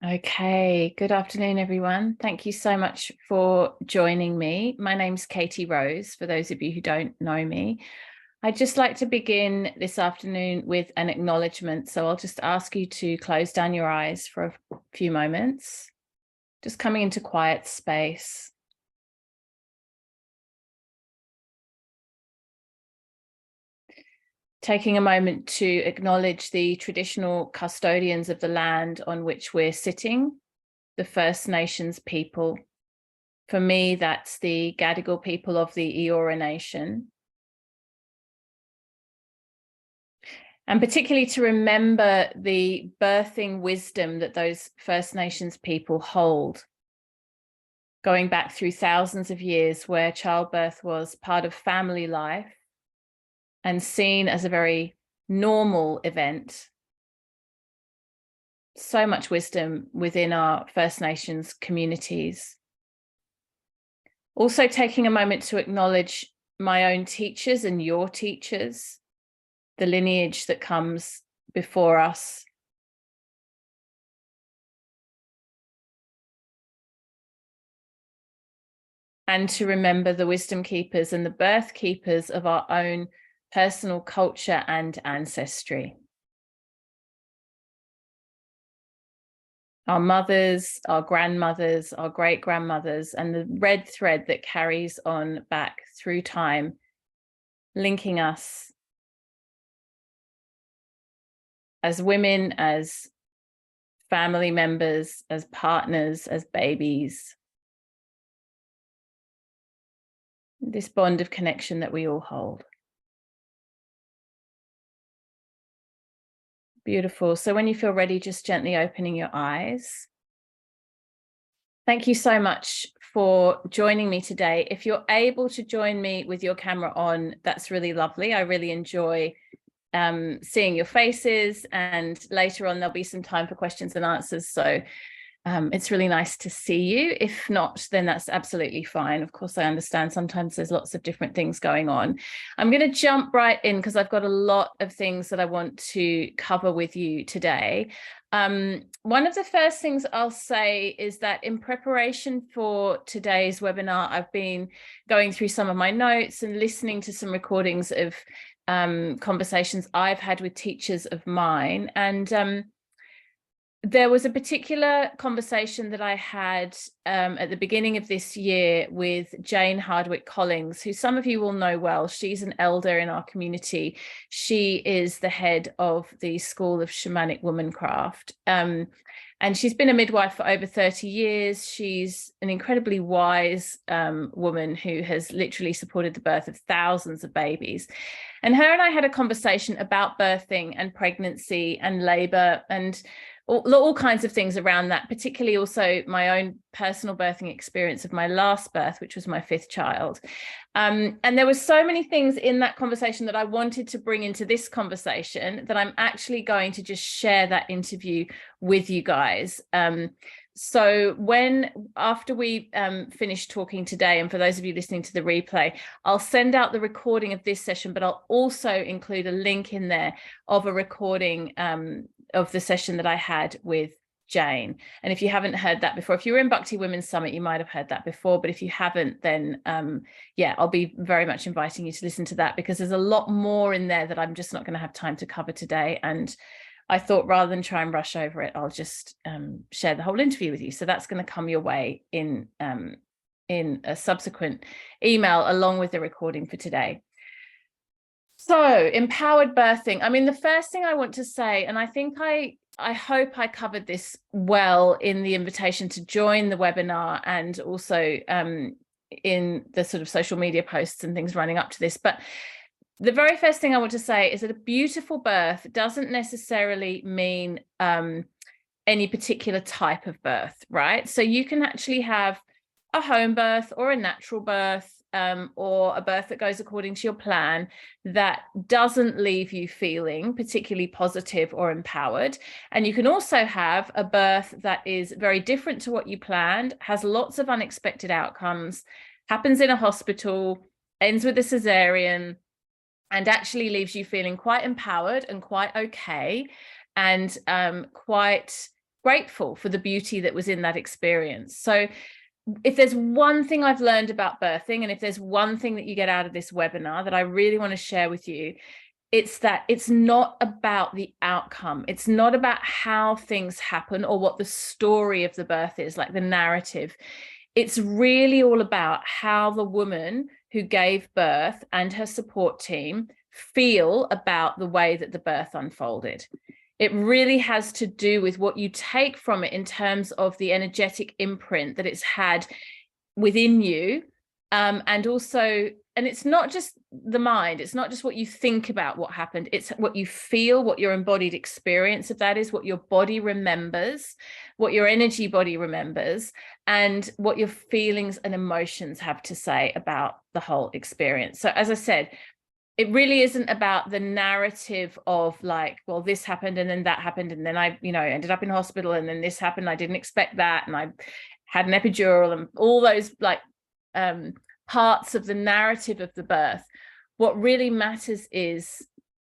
Okay, good afternoon, everyone. Thank you so much for joining me. My name's Katie Rose, for those of you who don't know me. I'd just like to begin this afternoon with an acknowledgement. So I'll just ask you to close down your eyes for a few moments, just coming into quiet space. Taking a moment to acknowledge the traditional custodians of the land on which we're sitting, the First Nations people. For me, that's the Gadigal people of the Eora Nation. And particularly to remember the birthing wisdom that those First Nations people hold, going back through thousands of years where childbirth was part of family life and seen as a very normal event. So much wisdom within our First Nations communities. Also taking a moment to acknowledge my own teachers and your teachers, the lineage that comes before us. And to remember the wisdom keepers and the birth keepers of our own personal culture and ancestry. Our mothers, our grandmothers, our great-grandmothers, and the red thread that carries on back through time, linking us as women, as family members, as partners, as babies. This bond of connection that we all hold. Beautiful. So when you feel ready, just gently opening your eyes. Thank you so much for joining me today. If you're able to join me with your camera on, that's really lovely. I really enjoy seeing your faces, and later on there'll be some time for questions and answers. So it's really nice to see you. If not, then that's absolutely fine. Of course, I understand sometimes there's lots of different things going on. I'm going to jump right in because I've got a lot of things that I want to cover with you today. One of the first things I'll say is that in preparation for today's webinar, I've been going through some of my notes and listening to some recordings of conversations I've had with teachers of mine. And there was a particular conversation that I had at the beginning of this year with Jane Hardwick Collins, who some of you will know well. She's an elder in our community. She is the head of the School of Shamanic Womancraft. And she's been a midwife for over 30 years. She's an incredibly wise woman who has literally supported the birth of thousands of babies. And her and I had a conversation about birthing and pregnancy and labor and all kinds of things around that, particularly also my own personal birthing experience of my last birth, which was my fifth child. And there were so many things in that conversation that I wanted to bring into this conversation that I'm actually going to just share that interview with you guys. So after we finish talking today, and for those of you listening to the replay, I'll send out the recording of this session, but I'll also include a link in there of a recording of the session that I had with Jane. And if you haven't heard that before, if you were in Bhakti Women's Summit, you might have heard that before, but if you haven't, then yeah, I'll be very much inviting you to listen to that, because there's a lot more in there that I'm just not going to have time to cover today. And I thought rather than try and rush over it, I'll just share the whole interview with you. So that's going to come your way in a subsequent email along with the recording for today. So empowered birthing. I mean, the first thing I want to say, and I think I hope I covered this well in the invitation to join the webinar, and also in the sort of social media posts and things running up to this. But the very first thing I want to say is that a beautiful birth doesn't necessarily mean any particular type of birth, right? So you can actually have a home birth or a natural birth, or a birth that goes according to your plan that doesn't leave you feeling particularly positive or empowered. And you can also have a birth that is very different to what you planned, has lots of unexpected outcomes, happens in a hospital, ends with a cesarean, and actually leaves you feeling quite empowered and quite okay, and quite grateful for the beauty that was in that experience. So if there's one thing I've learned about birthing, and if there's one thing that you get out of this webinar that I really want to share with you, it's that it's not about the outcome. It's not about how things happen or what the story of the birth is, like the narrative. It's really all about how the woman who gave birth and her support team feel about the way that the birth unfolded. It really has to do with what you take from it in terms of the energetic imprint that it's had within you. And also, and it's not just the mind, it's not just what you think about what happened, it's what you feel, what your embodied experience of that is, what your body remembers, what your energy body remembers, and what your feelings and emotions have to say about the whole experience. So as I said, it really isn't about the narrative of like, well, this happened and then that happened and then I, ended up in hospital and then this happened, I didn't expect that, and I had an epidural, and all those like parts of the narrative of the birth. What really matters is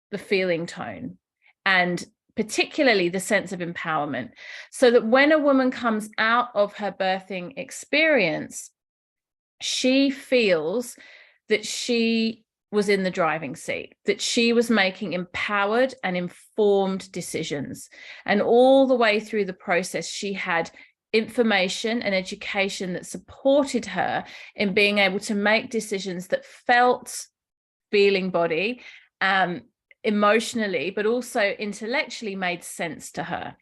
the feeling tone, and particularly the sense of empowerment, so that when a woman comes out of her birthing experience, she feels that she was in the driving seat, that she was making empowered and informed decisions. And all the way through the process, she had information and education that supported her in being able to make decisions that felt, feeling body, emotionally, but also intellectually made sense to her,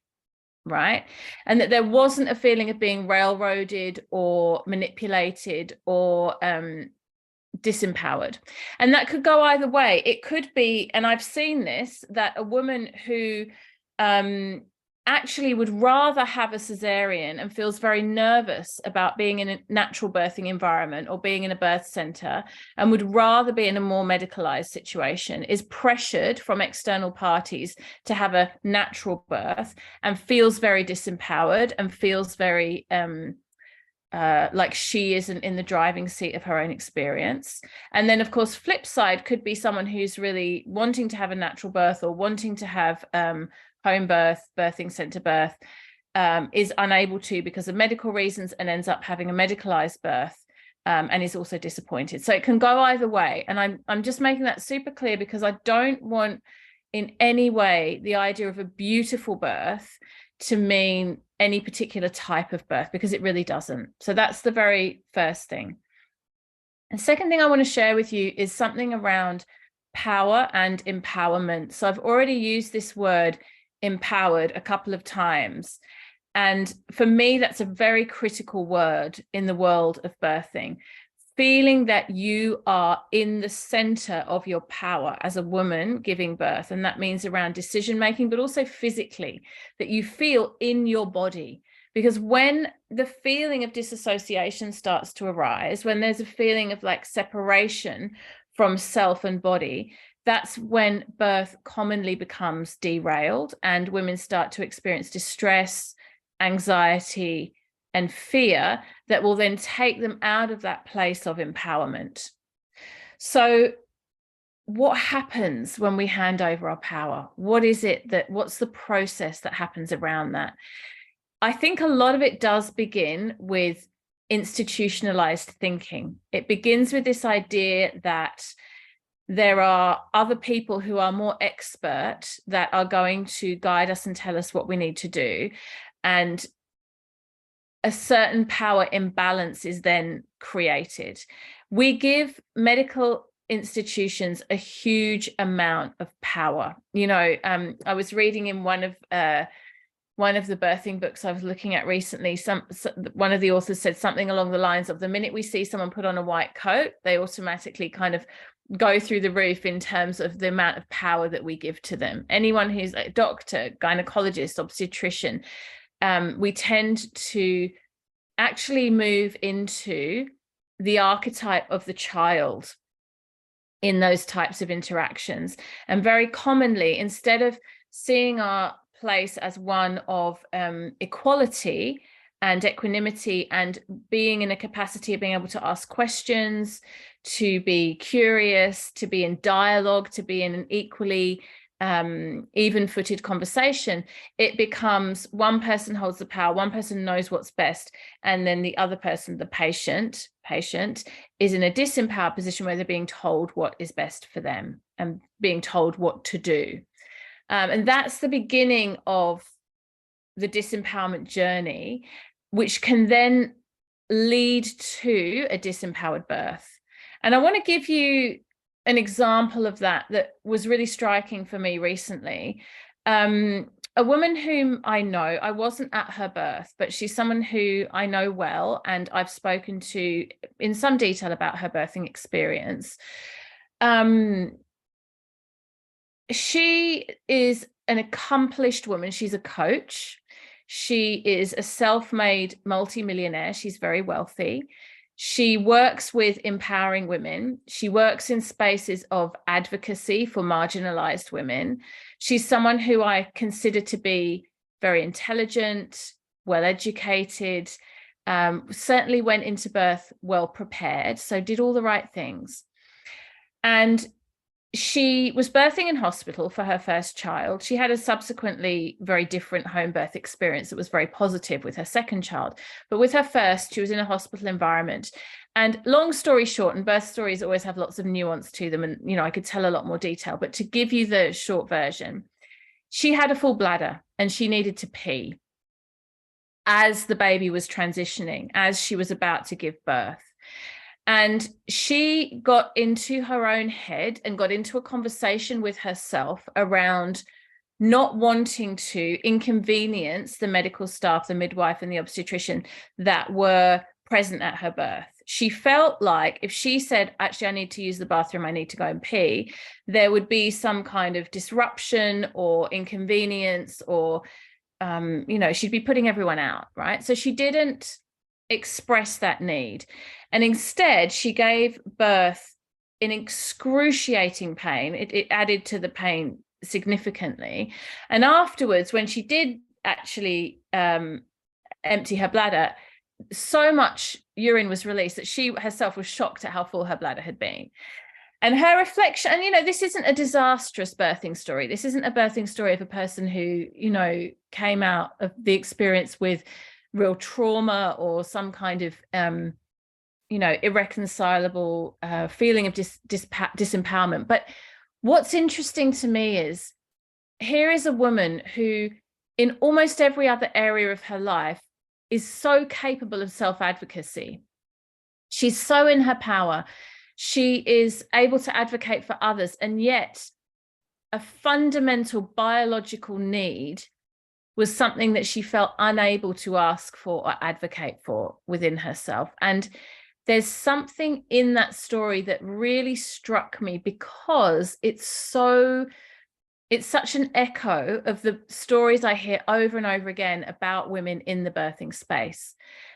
right? And that there wasn't a feeling of being railroaded or manipulated or disempowered. And that could go either way. It could be, and I've seen this, that a woman who actually would rather have a cesarean and feels very nervous about being in a natural birthing environment or being in a birth center, and would rather be in a more medicalized situation, is pressured from external parties to have a natural birth and feels very disempowered and feels very like she isn't in the driving seat of her own experience. And then of course, flip side could be someone who's really wanting to have a natural birth or wanting to have home birth, birthing center birth, is unable to because of medical reasons and ends up having a medicalized birth, and is also disappointed. So it can go either way. And I'm just making that super clear because I don't want in any way the idea of a beautiful birth to mean any particular type of birth, because it really doesn't. So that's the very first thing. And second thing I want to share with you is something around power and empowerment. So I've already used this word empowered a couple of times. And for me, that's a very critical word in the world of birthing. Feeling that you are in the center of your power as a woman giving birth. And that means around decision making, but also physically, that you feel in your body. Because when the feeling of disassociation starts to arise, when there's a feeling of like separation from self and body, that's when birth commonly becomes derailed and women start to experience distress, anxiety, and fear that will then take them out of that place of empowerment. So what happens when we hand over our power? What's the process that happens around that? I think a lot of it does begin with institutionalized thinking. It begins with this idea that there are other people who are more expert that are going to guide us and tell us what we need to do. And a certain power imbalance is then created. We give medical institutions a huge amount of power. I was reading in one of the birthing books I was looking at recently, one of the authors said something along the lines of, the minute we see someone put on a white coat, they automatically kind of go through the roof in terms of the amount of power that we give to them. Anyone who's a doctor, gynecologist, obstetrician, we tend to actually move into the archetype of the child in those types of interactions. And very commonly, instead of seeing our place as one of equality and equanimity and being in a capacity of being able to ask questions, to be curious, to be in dialogue, to be in an equally even-footed conversation, it becomes one person holds the power, one person knows what's best, and then the other person, the patient is in a disempowered position where they're being told what is best for them and being told what to do. And that's the beginning of the disempowerment journey, which can then lead to a disempowered birth. And I want to give you an example of that was really striking for me recently. A woman whom I know, I wasn't at her birth, but she's someone who I know well, and I've spoken to in some detail about her birthing experience. She is an accomplished woman. She's a coach. She is a self-made multimillionaire. She's very wealthy. She works with empowering women. She works in spaces of advocacy for marginalized women. She's someone who I consider to be very intelligent, well-educated, certainly went into birth well prepared, so did all the right things. And she was birthing in hospital for her first child. She had a subsequently very different home birth experience that was very positive with her second child. But with her first, she was in a hospital environment. And long story short, and birth stories always have lots of nuance to them. And, I could tell a lot more detail. But to give you the short version, she had a full bladder and she needed to pee as the baby was transitioning, as she was about to give birth. And she got into her own head and got into a conversation with herself around not wanting to inconvenience the medical staff, the midwife and the obstetrician that were present at her birth. She felt like if she said, actually, I need to use the bathroom, I need to go and pee, there would be some kind of disruption or inconvenience or, she'd be putting everyone out, right? So she didn't express that need. And instead, she gave birth in excruciating pain. It added to the pain significantly. And afterwards, when she did actually empty her bladder, so much urine was released that she herself was shocked at how full her bladder had been. And her reflection, and this isn't a disastrous birthing story. This isn't a birthing story of a person who, came out of the experience with real trauma or some kind of irreconcilable feeling of disempowerment. But what's interesting to me is here is a woman who in almost every other area of her life is so capable of self-advocacy. She's so in her power. She is able to advocate for others, and yet a fundamental biological need was something that she felt unable to ask for or advocate for within herself. And there's something in that story that really struck me because it's such an echo of the stories I hear over and over again about women in the birthing space,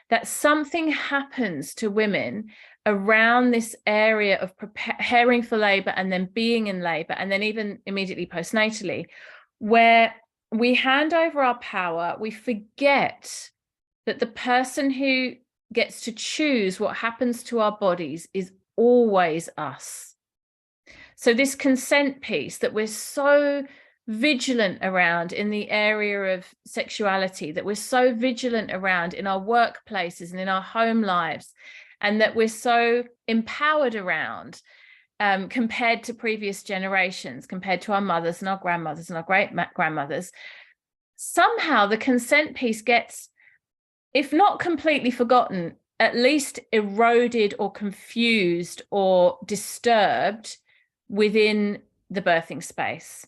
that something happens to women around this area of preparing for labor and then being in labor and then even immediately postnatally, where we hand over our power. We forget that the person who gets to choose what happens to our bodies is always us. So this consent piece that we're so vigilant around in the area of sexuality, that we're so vigilant around in our workplaces and in our home lives, and that we're so empowered around, compared to previous generations, compared to our mothers and our grandmothers and our great-grandmothers, somehow the consent piece gets, if not completely forgotten, at least eroded or confused or disturbed within the birthing space.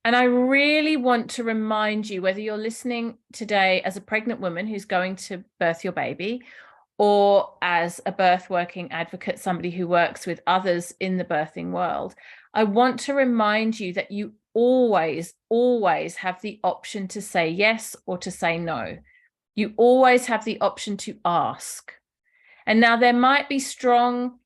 And I really want to remind you, whether you're listening today as a pregnant woman who's going to birth your baby, or as a birth working advocate, somebody who works with others in the birthing world, I want to remind you that you always, always have the option to say yes or to say no. You always have the option to ask. And now there might be strong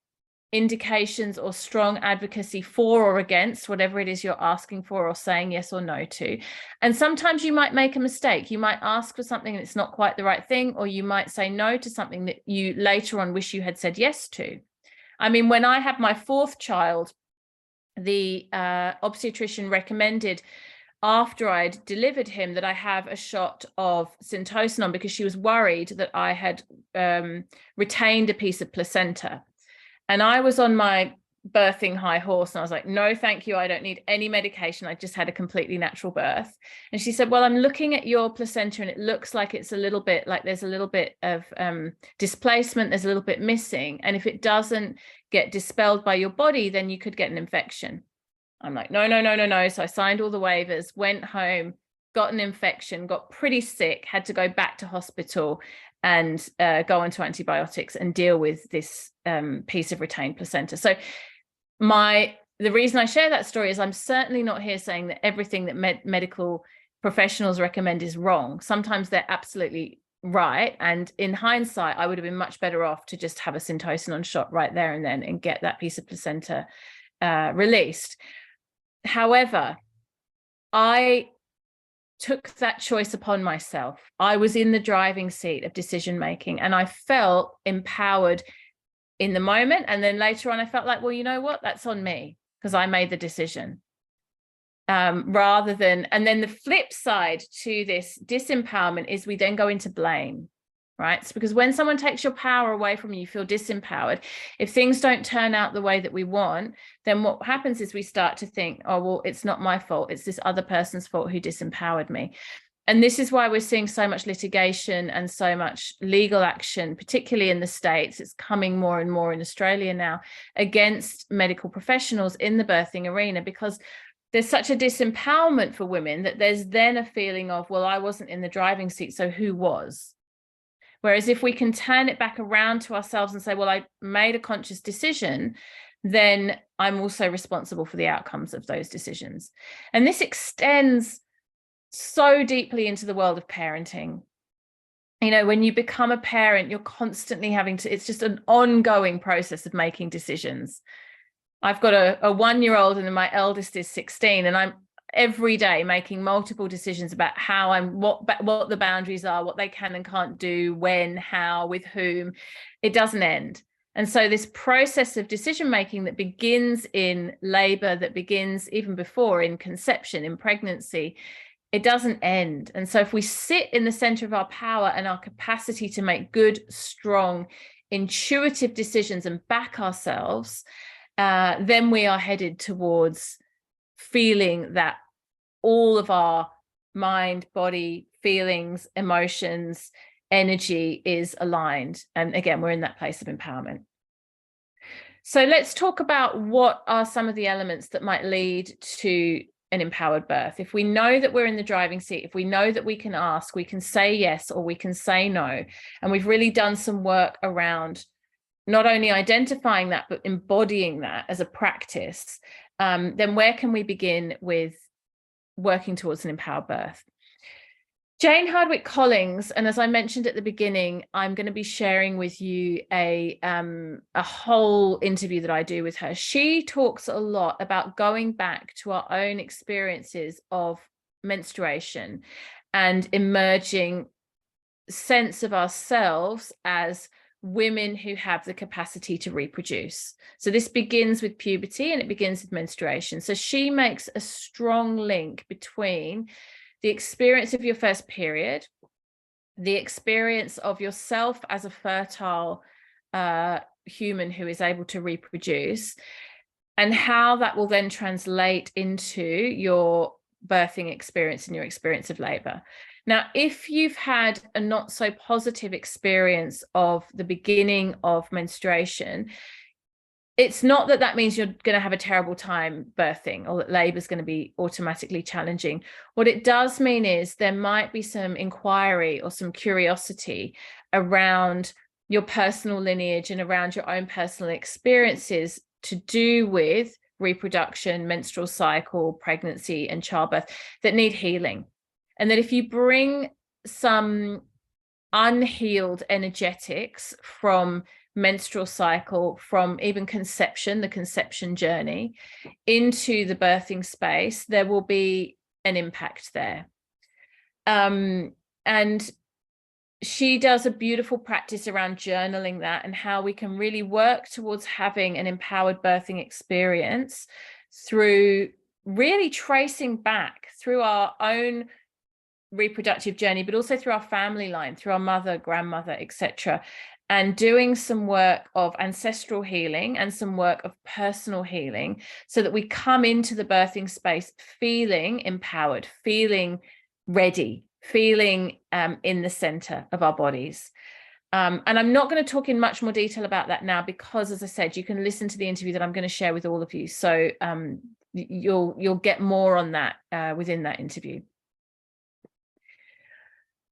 indications or strong advocacy for or against whatever it is you're asking for or saying yes or no to. And sometimes you might make a mistake. You might ask for something and it's not quite the right thing, or you might say no to something that you later on wish you had said yes to. I mean, when I had my fourth child, the obstetrician recommended, after I'd delivered him, that I have a shot of Syntocinon, because she was worried that I had retained a piece of placenta. And I was on my birthing high horse, and I was like, no, thank you. I don't need any medication. I just had a completely natural birth. And she said, well, I'm looking at your placenta and it looks like it's a little bit, like there's a little bit of displacement. There's a little bit missing. And if it doesn't get dispelled by your body, then you could get an infection. I'm like, no, no, no, no, no. So I signed all the waivers, went home, got an infection, got pretty sick, had to go back to hospital and go onto antibiotics and deal with this piece of retained placenta. So the reason I share that story is I'm certainly not here saying that everything that medical professionals recommend is wrong. Sometimes they're absolutely right. And in hindsight, I would have been much better off to just have a Syntocinon shot right there and then and get that piece of placenta released. However, I took that choice upon myself. I was in the driving seat of decision making, and I felt empowered in the moment. And then later on, I felt like, well, you know what? That's on me because I made the decision. Rather than, and then the flip side to this disempowerment is we then go into blame, right? It's because when someone takes your power away from you, you feel disempowered. If things don't turn out the way that we want, then what happens is we start to think, oh, well, it's not my fault. It's this other person's fault who disempowered me. And this is why we're seeing so much litigation and so much legal action, particularly in the States. It's coming more and more in Australia now against medical professionals in the birthing arena, because there's such a disempowerment for women that there's then a feeling of, well, I wasn't in the driving seat, so who was? Whereas if we can turn it back around to ourselves and say, well, I made a conscious decision, then I'm also responsible for the outcomes of those decisions. And this extends so deeply into the world of parenting. You know, when you become a parent, you're constantly having to, it's just an ongoing process of making decisions. I've got a 1-year-old and then my eldest is 16, and I'm every day making multiple decisions about how what the boundaries are, what they can and can't do, when, how, with whom. It doesn't end. And so this process of decision making that begins in labor, that begins even before in conception, in pregnancy, it doesn't end. And so if we sit in the center of our power and our capacity to make good, strong, intuitive decisions and back ourselves, then we are headed towards feeling that all of our mind, body, feelings, emotions, energy is aligned. And again, we're in that place of empowerment. So let's talk about what are some of the elements that might lead to an empowered birth. If we know that we're in the driving seat, if we know that we can ask, we can say yes, or we can say no, and we've really done some work around not only identifying that, but embodying that as a practice, then where can we begin with working towards an empowered birth? Jane Hardwicke Collins, and as I mentioned at the beginning, I'm going to be sharing with you a whole interview that I do with her. She talks a lot about going back to our own experiences of menstruation and emerging sense of ourselves as women who have the capacity to reproduce. So this begins with puberty and it begins with menstruation. So she makes a strong link between the experience of your first period, the experience of yourself as a fertile human who is able to reproduce, and how that will then translate into your birthing experience and your experience of labor. Now, if you've had a not so positive experience of the beginning of menstruation, it's not that that means you're going to have a terrible time birthing or that labor is going to be automatically challenging. What it does mean is there might be some inquiry or some curiosity around your personal lineage and around your own personal experiences to do with reproduction, menstrual cycle, pregnancy, and childbirth that need healing. And that if you bring some unhealed energetics from menstrual cycle, from even conception, the conception journey, into the birthing space, there will be an impact there. And she does a beautiful practice around journaling that and how we can really work towards having an empowered birthing experience through really tracing back through our own reproductive journey, but also through our family line, through our mother, grandmother, etc., and doing some work of ancestral healing and some work of personal healing, so that we come into the birthing space feeling empowered, feeling ready, feeling in the center of our bodies. And I'm not going to talk in much more detail about that now, because, as I said, you can listen to the interview that I'm going to share with all of you. So you'll get more on that within that interview.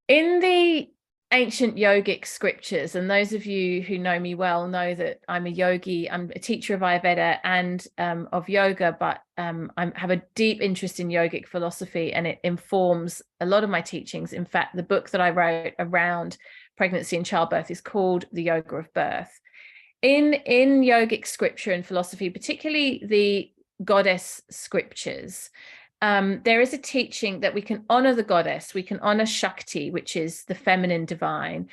In the ancient yogic scriptures, and those of you who know me well know that I'm a yogi, I'm a teacher of Ayurveda and of yoga, but I have a deep interest in yogic philosophy, and it informs a lot of my teachings. In fact, the book that I wrote around pregnancy and childbirth is called The Yoga of Birth. In yogic scripture and philosophy, particularly the goddess scriptures, there is a teaching that we can honor the goddess, we can honor Shakti, which is the feminine divine,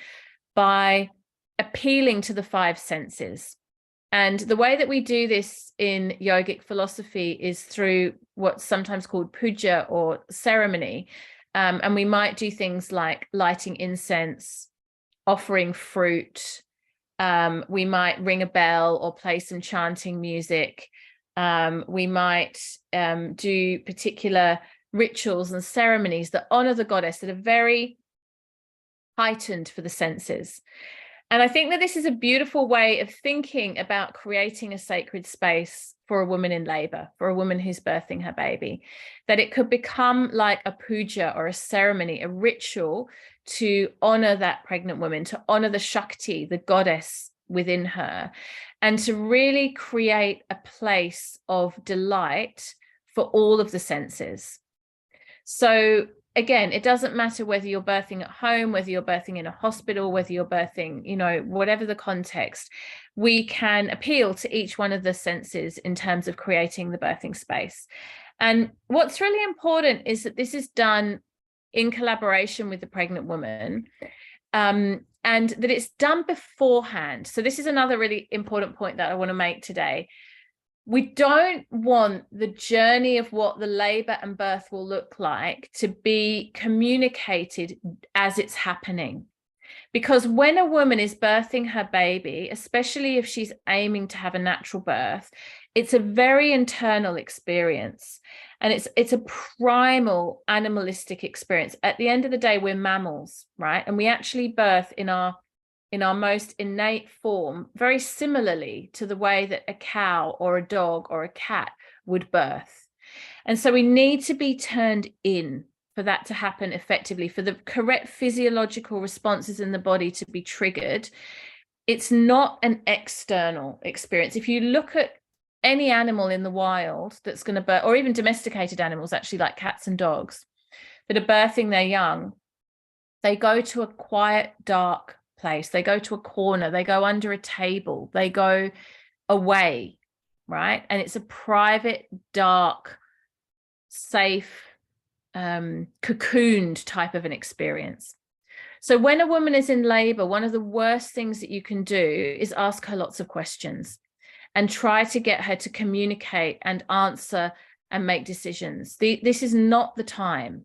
by appealing to the five senses. And the way that we do this in yogic philosophy is through what's sometimes called puja, or ceremony. And we might do things like lighting incense, offering fruit. We might ring a bell or play some chanting music. We might do particular rituals and ceremonies that honor the goddess, that are very heightened for the senses. And I think that this is a beautiful way of thinking about creating a sacred space for a woman in labor, for a woman who's birthing her baby, that it could become like a puja or a ceremony, a ritual to honor that pregnant woman, to honor the Shakti, the goddess within her, and to really create a place of delight for all of the senses. So again, it doesn't matter whether you're birthing at home, whether you're birthing in a hospital, whether you're birthing, you know, whatever the context, we can appeal to each one of the senses in terms of creating the birthing space. And what's really important is that this is done in collaboration with the pregnant woman, and that it's done beforehand. So this is another really important point that I want to make today. We don't want the journey of what the labor and birth will look like to be communicated as it's happening. Because when a woman is birthing her baby, especially if she's aiming to have a natural birth, it's a very internal experience. And it's a primal animalistic experience. At the end of the day, we're mammals, right? And we actually birth in our most innate form, very similarly to the way that a cow or a dog or a cat would birth. And so we need to be turned in for that to happen effectively, for the correct physiological responses in the body to be triggered. It's not an external experience. If you look at any animal in the wild that's going to birth, or even domesticated animals, actually, like cats and dogs that are birthing their young, they go to a quiet, dark place. They go to a corner, they go under a table, they go away, right? And it's a private, dark, safe, cocooned type of an experience. So when a woman is in labor, one of the worst things that you can do is ask her lots of questions and try to get her to communicate and answer and make decisions. This is not the time.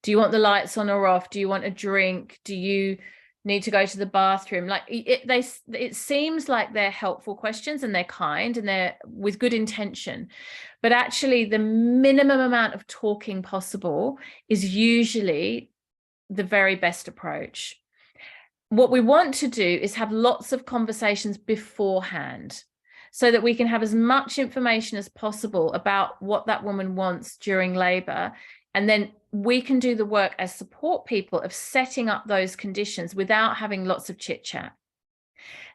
Do you want the lights on or off? Do you want a drink? Do you need to go to the bathroom? Like it seems like they're helpful questions and they're kind and they're with good intention, but actually the minimum amount of talking possible is usually the very best approach. What we want to do is have lots of conversations beforehand, so that we can have as much information as possible about what that woman wants during labor. And then we can do the work as support people of setting up those conditions without having lots of chit chat.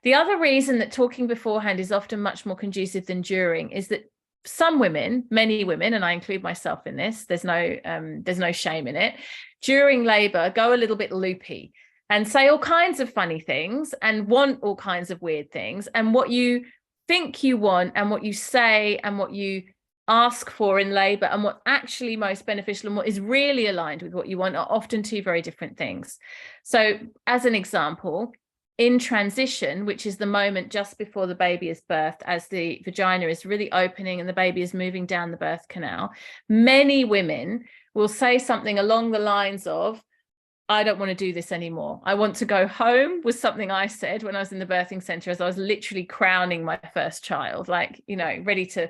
The other reason that talking beforehand is often much more conducive than during is that some women, many women, and I include myself in this, there's no shame in it, during labor go a little bit loopy and say all kinds of funny things and want all kinds of weird things. And what you think you want and what you say and what you ask for in labor and what actually most beneficial and what is really aligned with what you want are often two very different things. So as an example, in transition, which is the moment just before the baby is birthed, as the vagina is really opening and the baby is moving down the birth canal, many women will say something along the lines of, I don't want to do this anymore. I want to go home, was something I said when I was in the birthing center, as I was literally crowning my first child, like, you know, ready to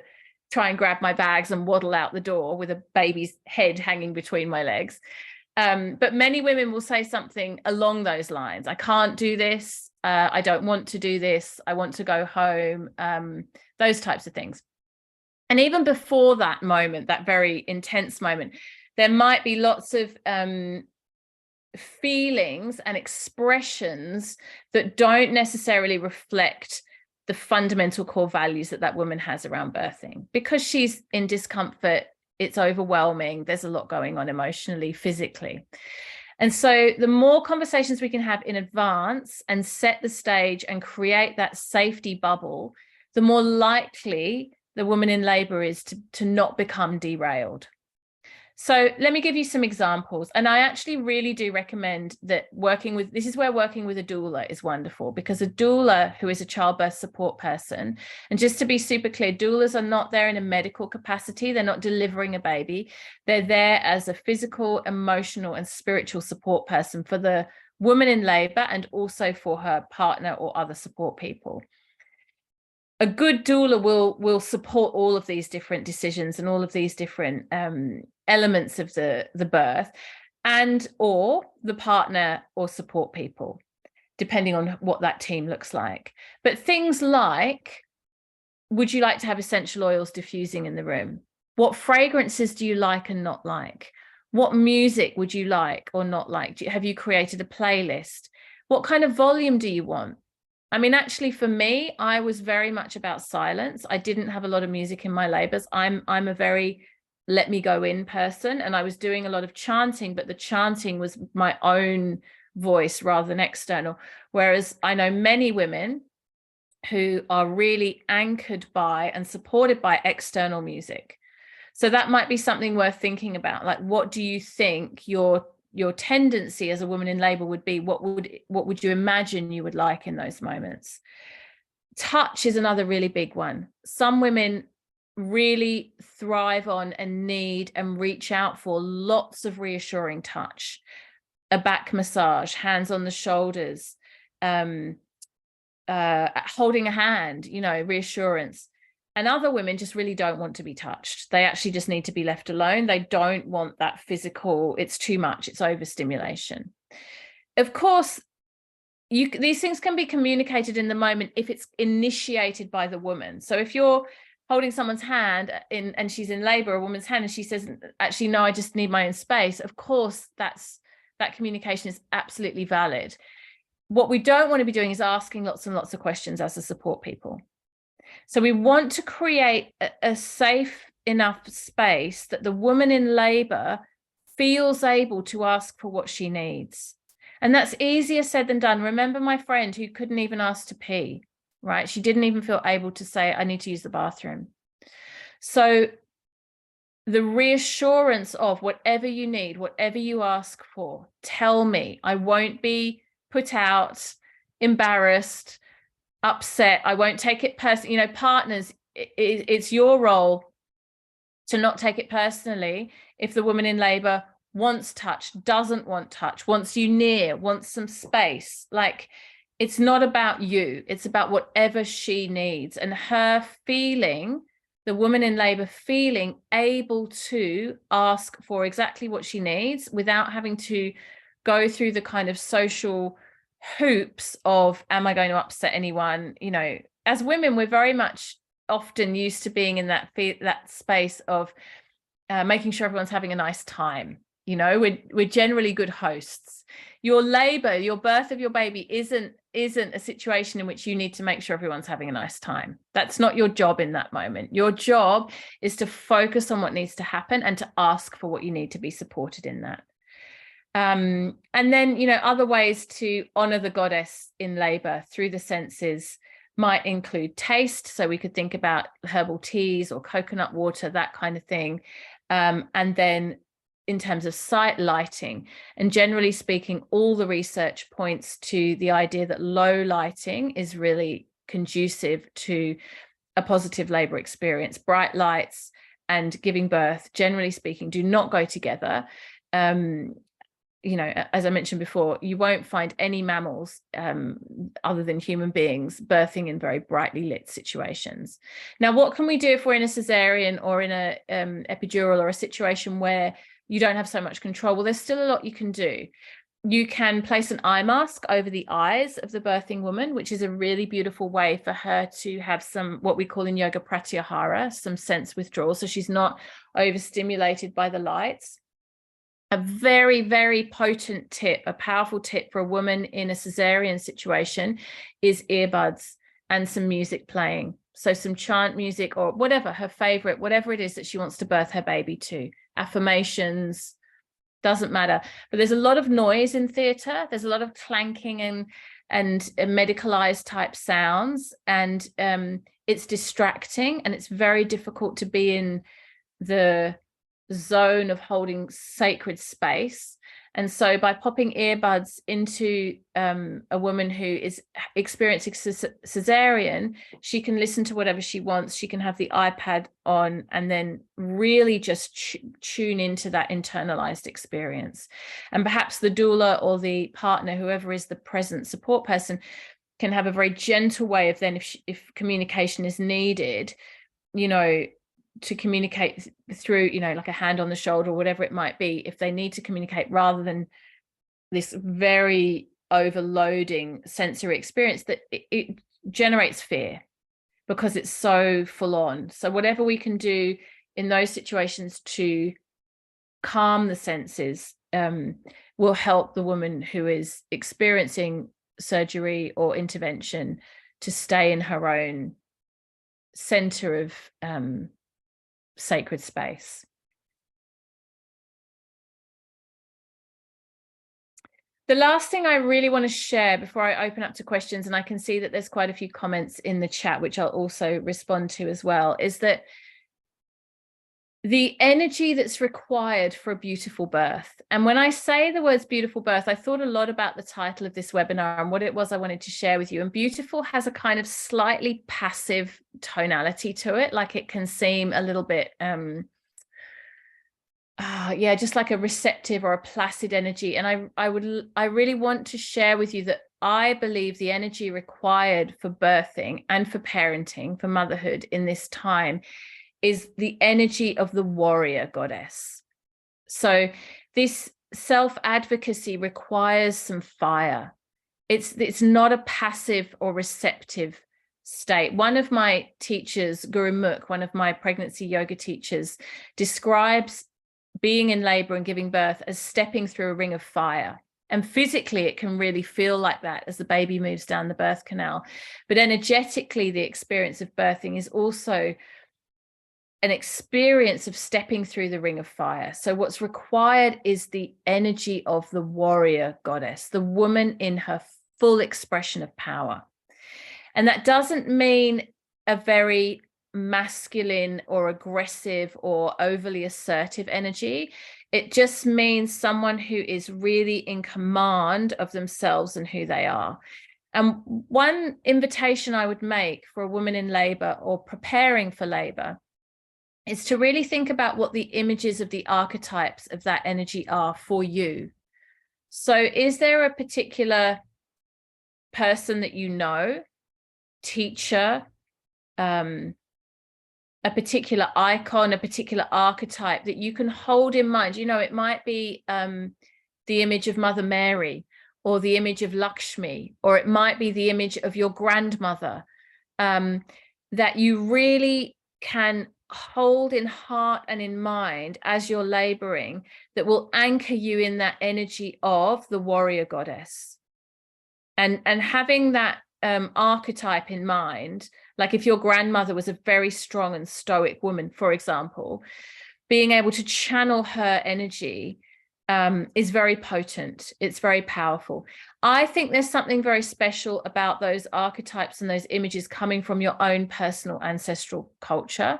try and grab my bags and waddle out the door with a baby's head hanging between my legs. But many women will say something along those lines. I can't do this. I don't want to do this. I want to go home. Those types of things. And even before that moment, that very intense moment, there might be lots of feelings and expressions that don't necessarily reflect the fundamental core values that that woman has around birthing. Because she's in discomfort, it's overwhelming, there's a lot going on emotionally, physically. And so the more conversations we can have in advance and set the stage and create that safety bubble, the more likely the woman in labor is to not become derailed. So let me give you some examples. And I actually really do recommend that this is where working with a doula is wonderful, because a doula who is a childbirth support person, and just to be super clear, doulas are not there in a medical capacity. They're not delivering a baby. They're there as a physical, emotional, and spiritual support person for the woman in labor and also for her partner or other support people. A good doula will support all of these different decisions and all of these different elements of the birth, and or the partner or support people, depending on what that team looks like. But things like, would you like to have essential oils diffusing in the room? What fragrances do you like and not like? What music would you like or not like? Have you created a playlist? What kind of volume do you want? I mean, actually, for me, I was very much about silence. I didn't have a lot of music in my labors. I'm a very let me go in person, and I was doing a lot of chanting, but the chanting was my own voice rather than external. Whereas I know many women who are really anchored by and supported by external music. So that might be something worth thinking about. Like, what do you think your tendency as a woman in labor would be? What would you imagine you would like in those moments? Touch is another really big one. Some women really thrive on and need and reach out for lots of reassuring touch, a back massage, hands on the shoulders, holding a hand, you know, reassurance. And other women just really don't want to be touched. They actually just need to be left alone. They don't want that physical, it's too much, it's overstimulation. Of course, these things can be communicated in the moment if it's initiated by the woman. So if you're holding someone's hand and she's in labor, a woman's hand, and she says, actually, no, I just need my own space. Of course, that communication is absolutely valid. What we don't want to be doing is asking lots and lots of questions as a support people. So we want to create a safe enough space that the woman in labor feels able to ask for what she needs. And that's easier said than done. Remember my friend who couldn't even ask to pee, right? She didn't even feel able to say, I need to use the bathroom. So the reassurance of whatever you need, whatever you ask for, tell me. I won't be put out, embarrassed, upset. I won't take it personally. You know, partners, it's your role to not take it personally if the woman in labor wants touch, doesn't want touch, wants you near, wants some space. Like, it's not about you. It's about whatever she needs, and her feeling, the woman in labor feeling able to ask for exactly what she needs without having to go through the kind of social hoops of, am I going to upset anyone? You know, as women, we're very much often used to being in that space of making sure everyone's having a nice time. You know, we're generally good hosts. Your labor, your birth of your baby isn't a situation in which you need to make sure everyone's having a nice time. That's not your job in that moment. Your job is to focus on what needs to happen and to ask for what you need to be supported in that. And then, you know, other ways to honor the goddess in labor through the senses might include taste. So we could think about herbal teas or coconut water, that kind of thing. And then in terms of sight, lighting, and generally speaking, all the research points to the idea that low lighting is really conducive to a positive labor experience. Bright lights and giving birth, generally speaking, do not go together. You know, as I mentioned before, you won't find any mammals other than human beings birthing in very brightly lit situations. Now, what can we do if we're in a cesarean or in a epidural, or a situation where you don't have so much control? Well, there's still a lot you can do. You can place an eye mask over the eyes of the birthing woman, which is a really beautiful way for her to have some, what we call in yoga, pratyahara, some sense withdrawal, so she's not overstimulated by the lights. A very, very potent tip, a powerful tip for a woman in a cesarean situation is earbuds and some music playing. So some chant music or whatever, her favorite, whatever it is that she wants to birth her baby to. Affirmations, doesn't matter. But there's a lot of noise in theatre. There's a lot of clanking and medicalized type sounds. And it's distracting, and it's very difficult to be in the zone of holding sacred space. And so by popping earbuds into a woman who is experiencing cesarean, she can listen to whatever she wants. She can have the iPad on and then really just tune into that internalized experience. And perhaps the doula or the partner, whoever is the present support person, can have a very gentle way of then, if communication is needed, you know, to communicate through, you know, like a hand on the shoulder or whatever it might be, if they need to communicate, rather than this very overloading sensory experience that it generates fear because it's so full on. So whatever we can do in those situations to calm the senses will help the woman who is experiencing surgery or intervention to stay in her own center of sacred space. The last thing I really want to share before I open up to questions, and I can see that there's quite a few comments in the chat, which I'll also respond to as well, is that the energy that's required for a beautiful birth. And when I say the words beautiful birth, I thought a lot about the title of this webinar and what it was I wanted to share with you. And beautiful has a kind of slightly passive tonality to it, like it can seem a little bit, yeah, just like a receptive or a placid energy. And I really want to share with you that I believe the energy required for birthing and for parenting, for motherhood in this time, is the energy of the warrior goddess. So this self-advocacy requires some fire. It's not a passive or receptive state. One of my teachers, Guru Mukh, one of my pregnancy yoga teachers, describes being in labor and giving birth as stepping through a ring of fire. And physically, it can really feel like that as the baby moves down the birth canal. But energetically, the experience of birthing is also an experience of stepping through the ring of fire. So what's required is the energy of the warrior goddess, the woman in her full expression of power. And that doesn't mean a very masculine or aggressive or overly assertive energy. It just means someone who is really in command of themselves and who they are. And one invitation I would make for a woman in labor or preparing for labor is to really think about what the images of the archetypes of that energy are for you. So is there a particular person that you know, teacher, a particular icon, a particular archetype that you can hold in mind? You know, it might be the image of Mother Mary, or the image of Lakshmi, or it might be the image of your grandmother, that you really can hold in heart and in mind as you're laboring, that will anchor you in that energy of the warrior goddess. And having that archetype in mind, like if your grandmother was a very strong and stoic woman, for example, being able to channel her energy is very potent. It's very powerful. I think there's something very special about those archetypes and those images coming from your own personal ancestral culture,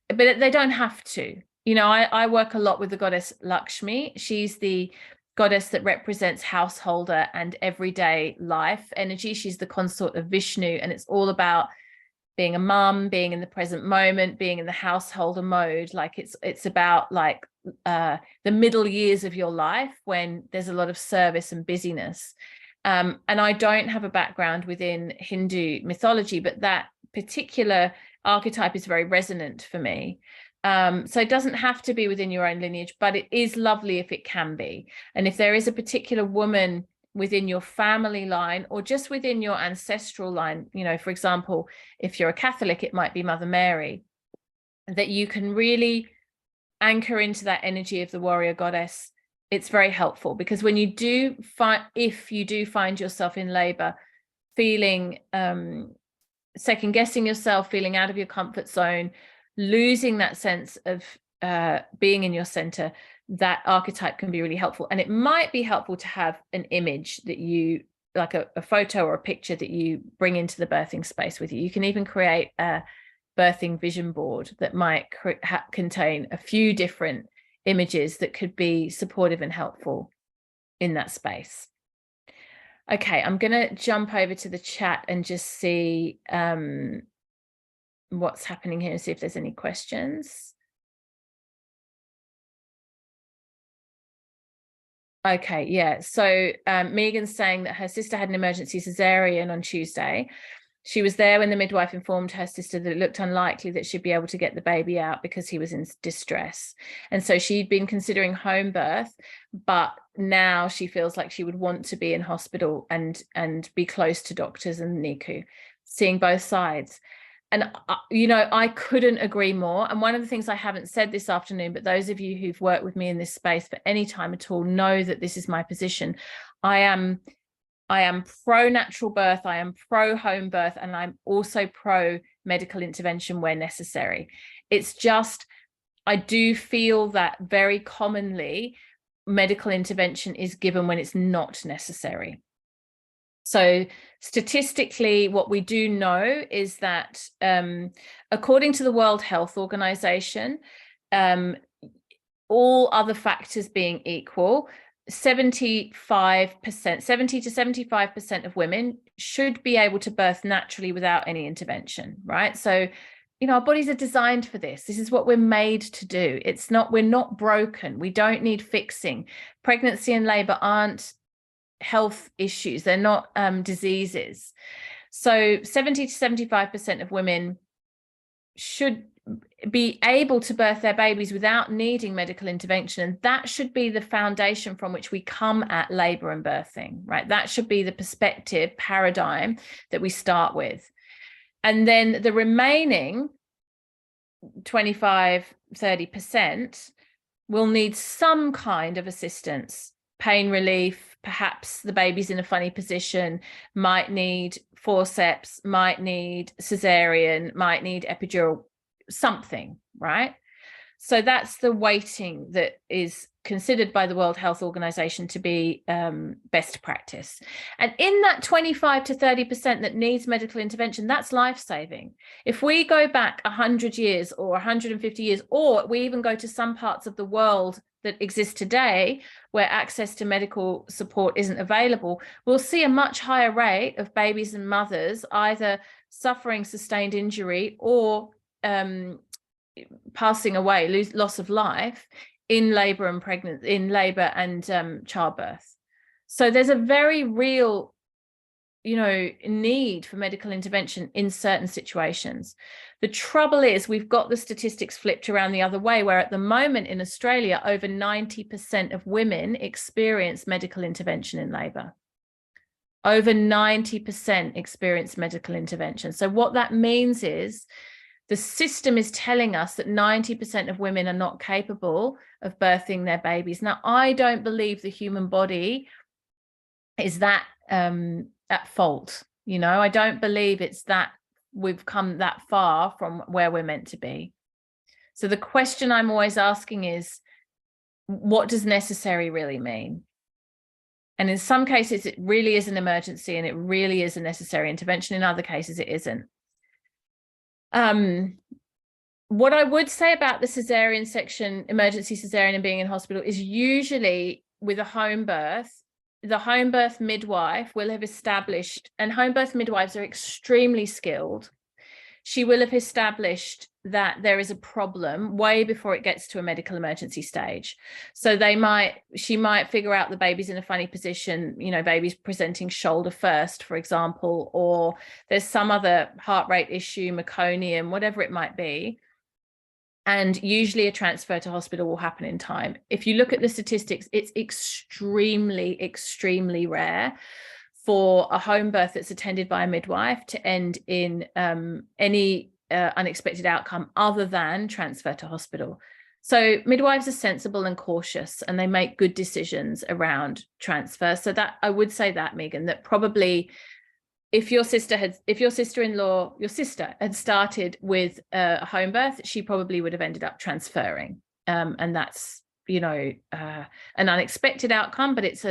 but they don't have to. you know, I work a lot with the goddess Lakshmi. She's the goddess that represents householder and everyday life energy. She's the consort of Vishnu, and it's all about being a mum, being in the present moment, being in the householder mode. Like it's about like the middle years of your life when there's a lot of service and busyness. And I don't have a background within Hindu mythology, but that particular archetype is very resonant for me. So it doesn't have to be within your own lineage, but it is lovely if it can be. And if there is a particular woman within your family line or just within your ancestral line, you know, for example, if you're a Catholic, it might be Mother Mary, that you can really anchor into that energy of the warrior goddess. It's very helpful, because when you do find, if you do find yourself in labor feeling second guessing yourself, feeling out of your comfort zone, losing that sense of being in your center, that archetype can be really helpful. And it might be helpful to have an image that you, like a photo or a picture that you bring into the birthing space with you. You can even create a birthing vision board that might contain a few different images that could be supportive and helpful in that space. Okay, I'm going to jump over to the chat and just see what's happening here and see if there's any questions. Okay, yeah. So Megan's saying that her sister had an emergency cesarean on Tuesday. She was there when the midwife informed her sister that it looked unlikely that she'd be able to get the baby out because he was in distress. And so she'd been considering home birth, but now she feels like she would want to be in hospital and be close to doctors and NICU, seeing both sides. And, you know, I couldn't agree more. And one of the things I haven't said this afternoon, but those of you who've worked with me in this space for any time at all know that this is my position. I am pro natural birth, I am pro home birth, and I'm also pro medical intervention where necessary. It's just, I do feel that very commonly medical intervention is given when it's not necessary. So statistically, what we do know is that according to the World Health Organization, all other factors being equal, 70 to 75% of women should be able to birth naturally without any intervention, right? So, you know, our bodies are designed for this. This is what we're made to do. It's not, we're not broken. We don't need fixing. Pregnancy and labor aren't health issues. They're not diseases. So 70 to 75% of women should be able to birth their babies without needing medical intervention. And that should be the foundation from which we come at labor and birthing, right? That should be the perspective paradigm that we start with. And then the remaining 25, 30% will need some kind of assistance, pain relief, perhaps the baby's in a funny position, might need forceps, might need cesarean, might need epidural, something, right? So that's the weighting that is considered by the World Health Organization to be best practice. And in that 25 to 30% that needs medical intervention, that's life-saving. If we go back 100 years or 150 years, or we even go to some parts of the world that exist today where access to medical support isn't available, we'll see a much higher rate of babies and mothers either suffering sustained injury or passing away, loss of life in labor and pregnancy, in labor and childbirth. So there's a very real, you know, need for medical intervention in certain situations. The trouble is we've got the statistics flipped around the other way, where at the moment in Australia, over 90% of women experience medical intervention in labor. Over 90% experience medical intervention. So what that means is the system is telling us that 90% of women are not capable of birthing their babies. Now, I don't believe the human body is that at fault. You know, I don't believe it's that we've come that far from where we're meant to be. So the question I'm always asking is, what does necessary really mean? And in some cases, it really is an emergency and it really is a necessary intervention. In other cases, it isn't. What I would say about the cesarean section, emergency cesarean and being in hospital, is usually with a home birth, the home birth midwife will have established, and home birth midwives are extremely skilled. She will have established that there is a problem way before it gets to a medical emergency stage. So she might figure out the baby's in a funny position, you know, baby's presenting shoulder first, for example, or there's some other heart rate issue, meconium, whatever it might be. And usually a transfer to hospital will happen in time. If you look at the statistics, it's extremely, extremely rare for a home birth that's attended by a midwife to end in any unexpected outcome other than transfer to hospital. So midwives are sensible and cautious, and they make good decisions around transfer. So that I would say that, Megan, that probably if your sister had started with a home birth, she probably would have ended up transferring. And that's, you know, an unexpected outcome, but it's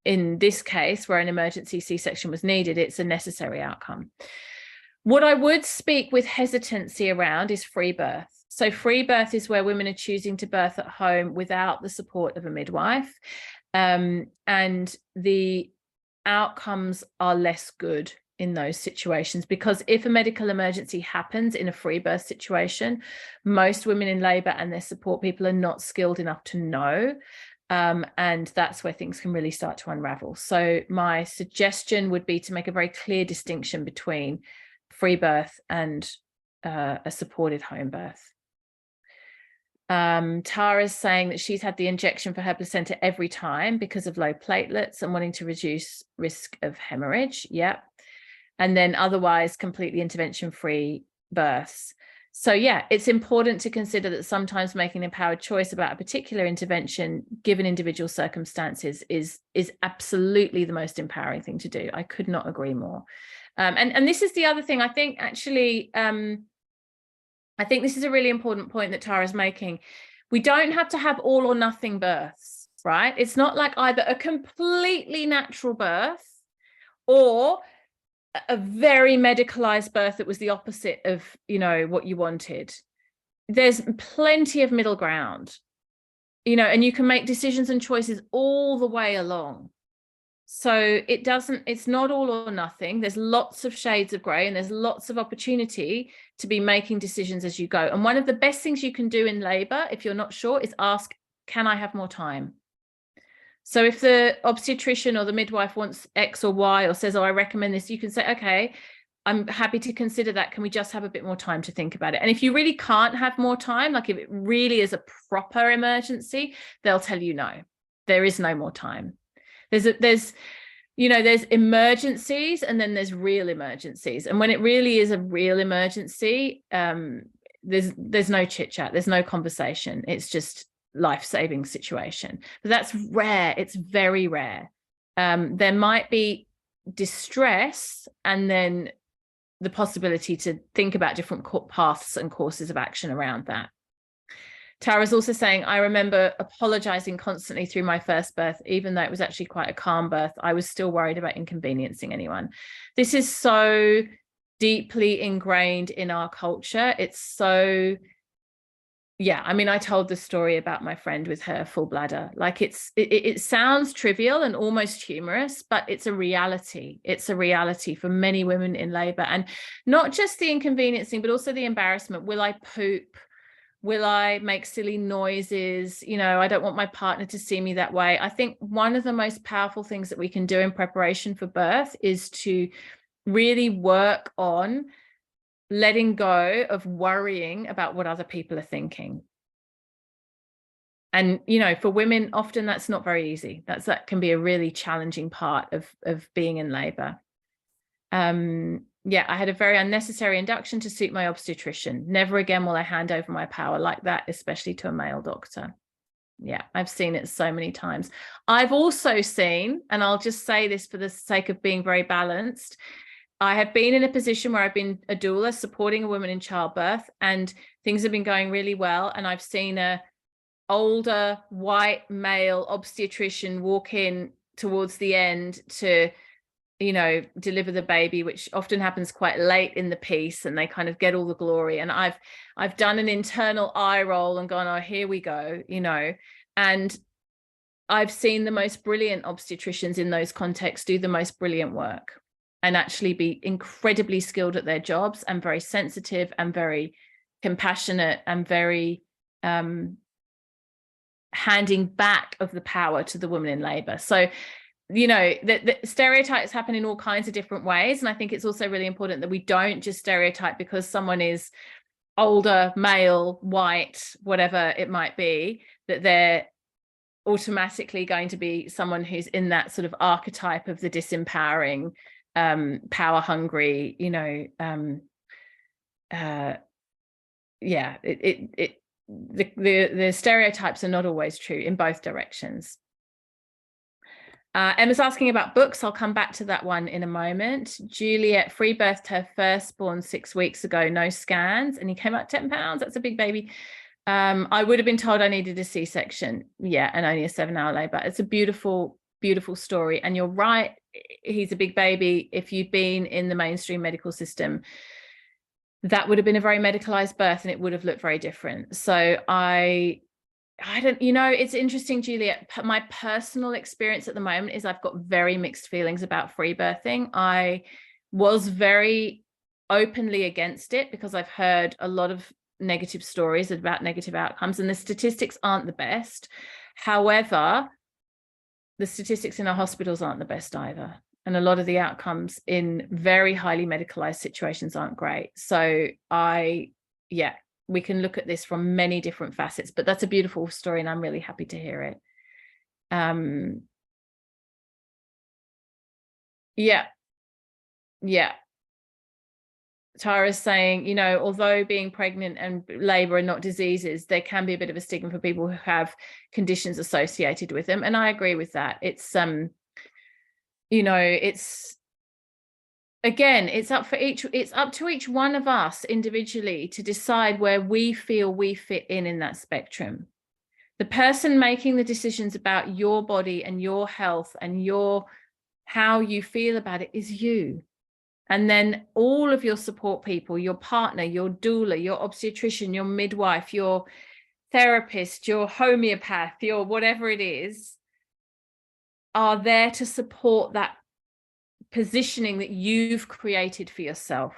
in this case where an emergency C-section was needed, it's a necessary outcome. What I would speak with hesitancy around is free birth. So free birth is where women are choosing to birth at home without the support of a midwife. And the outcomes are less good in those situations, because if a medical emergency happens in a free birth situation, most women in labor and their support people are not skilled enough to know. And that's where things can really start to unravel. So my suggestion would be to make a very clear distinction between free birth and a supported home birth. Tara's saying that she's had the injection for her placenta every time because of low platelets and wanting to reduce risk of hemorrhage. Yep. And then otherwise completely intervention-free births. So yeah, it's important to consider that sometimes making an empowered choice about a particular intervention, given individual circumstances, is absolutely the most empowering thing to do. I could not agree more. And this is the other thing, I think, actually, I think this is a really important point that Tara's making. We don't have to have all or nothing births, right? It's not like either a completely natural birth or a very medicalized birth that was the opposite of, you know, what you wanted. There's plenty of middle ground, you know, and you can make decisions and choices all the way along. So it's not all or nothing. There's lots of shades of gray, and there's lots of opportunity to be making decisions as you go. And one of the best things you can do in labor, if you're not sure, is ask, can I have more time? So if the obstetrician or the midwife wants X or Y or says, oh, I recommend this, you can say, okay, I'm happy to consider that. Can we just have a bit more time to think about it? And if you really can't have more time, like if it really is a proper emergency, they'll tell you no, there is no more time. There's emergencies, and then there's real emergencies. And when it really is a real emergency, there's no chit chat, there's no conversation. It's just life-saving situation. But that's rare. It's very rare. There might be distress, and then the possibility to think about different paths and courses of action around that. Tara's also saying, I remember apologizing constantly through my first birth, even though it was actually quite a calm birth. I was still worried about inconveniencing anyone. This is so deeply ingrained in our culture. It's so, yeah, I mean, I told the story about my friend with her full bladder. Like it sounds trivial and almost humorous, but it's a reality. It's a reality for many women in labor, and not just the inconveniencing, but also the embarrassment. Will I poop? Will I make silly noises? You know, I don't want my partner to see me that way. I think one of the most powerful things that we can do in preparation for birth is to really work on letting go of worrying about what other people are thinking. And, you know, for women, often that's not very easy. That can be a really challenging part of being in labor. Yeah, I had a very unnecessary induction to suit my obstetrician. Never again will I hand over my power like that, especially to a male doctor. Yeah, I've seen it so many times. I've also seen, and I'll just say this for the sake of being very balanced, I have been in a position where I've been a doula supporting a woman in childbirth, and things have been going really well. And I've seen a older white male obstetrician walk in towards the end to you know, deliver the baby, which often happens quite late in the piece, and they kind of get all the glory. And I've done an internal eye roll and gone, oh, here we go, you know. And I've seen the most brilliant obstetricians in those contexts do the most brilliant work and actually be incredibly skilled at their jobs and very sensitive and very compassionate and very handing back of the power to the woman in labor. So, you know, the stereotypes happen in all kinds of different ways. And I think it's also really important that we don't just stereotype because someone is older, male, white, whatever it might be, that they're automatically going to be someone who's in that sort of archetype of the disempowering, power hungry, you know, yeah, the stereotypes are not always true in both directions. Emma's asking about books. I'll come back to that one in a moment. Juliet free birthed her firstborn 6 weeks ago, no scans, and he came out 10 pounds. That's a big baby. I would have been told I needed a C-section. Yeah, and only a 7-hour labor. It's a beautiful, beautiful story. And you're right, he's a big baby. If you'd been in the mainstream medical system, that would have been a very medicalized birth and it would have looked very different. So I don't, you know, it's interesting, Juliet. My personal experience at the moment is I've got very mixed feelings about free birthing. I was very openly against it because I've heard a lot of negative stories about negative outcomes, and the statistics aren't the best. However, the statistics in our hospitals aren't the best either. And a lot of the outcomes in very highly medicalized situations aren't great. So yeah, we can look at this from many different facets, but that's a beautiful story and I'm really happy to hear it. Yeah. Tara's saying, you know, although being pregnant and labor are not diseases, there can be a bit of a stigma for people who have conditions associated with them. And I agree with that. It's, you know, it's, again, it's up to each one of us individually to decide where we feel we fit in that spectrum. The person making the decisions about your body and your health and how you feel about it is you. And then all of your support people, your partner, your doula, your obstetrician, your midwife, your therapist, your homeopath, your whatever it is, are there to support that positioning that you've created for yourself.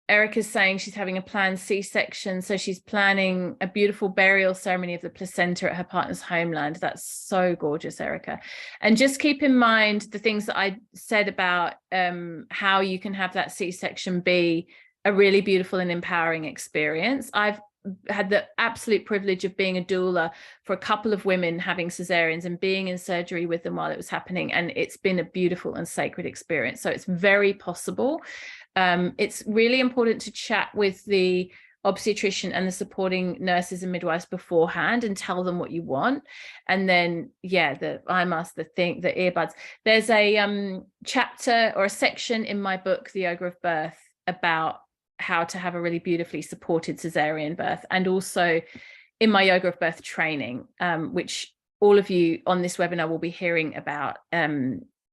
Erica's saying she's having a planned C-section, so she's planning a beautiful burial ceremony of the placenta at her partner's homeland. That's so gorgeous, Erica. And just keep in mind the things that I said about how you can have that C-section be a really beautiful and empowering experience. I've had the absolute privilege of being a doula for a couple of women having cesareans and being in surgery with them while it was happening. And it's been a beautiful and sacred experience. So it's very possible. It's really important to chat with the obstetrician and the supporting nurses and midwives beforehand and tell them what you want. And then, yeah, the eye mask, the earbuds. There's a chapter or a section in my book, The Yoga of Birth, about how to have a really beautifully supported cesarean birth, and also in my Yoga of Birth training, which all of you on this webinar will be hearing about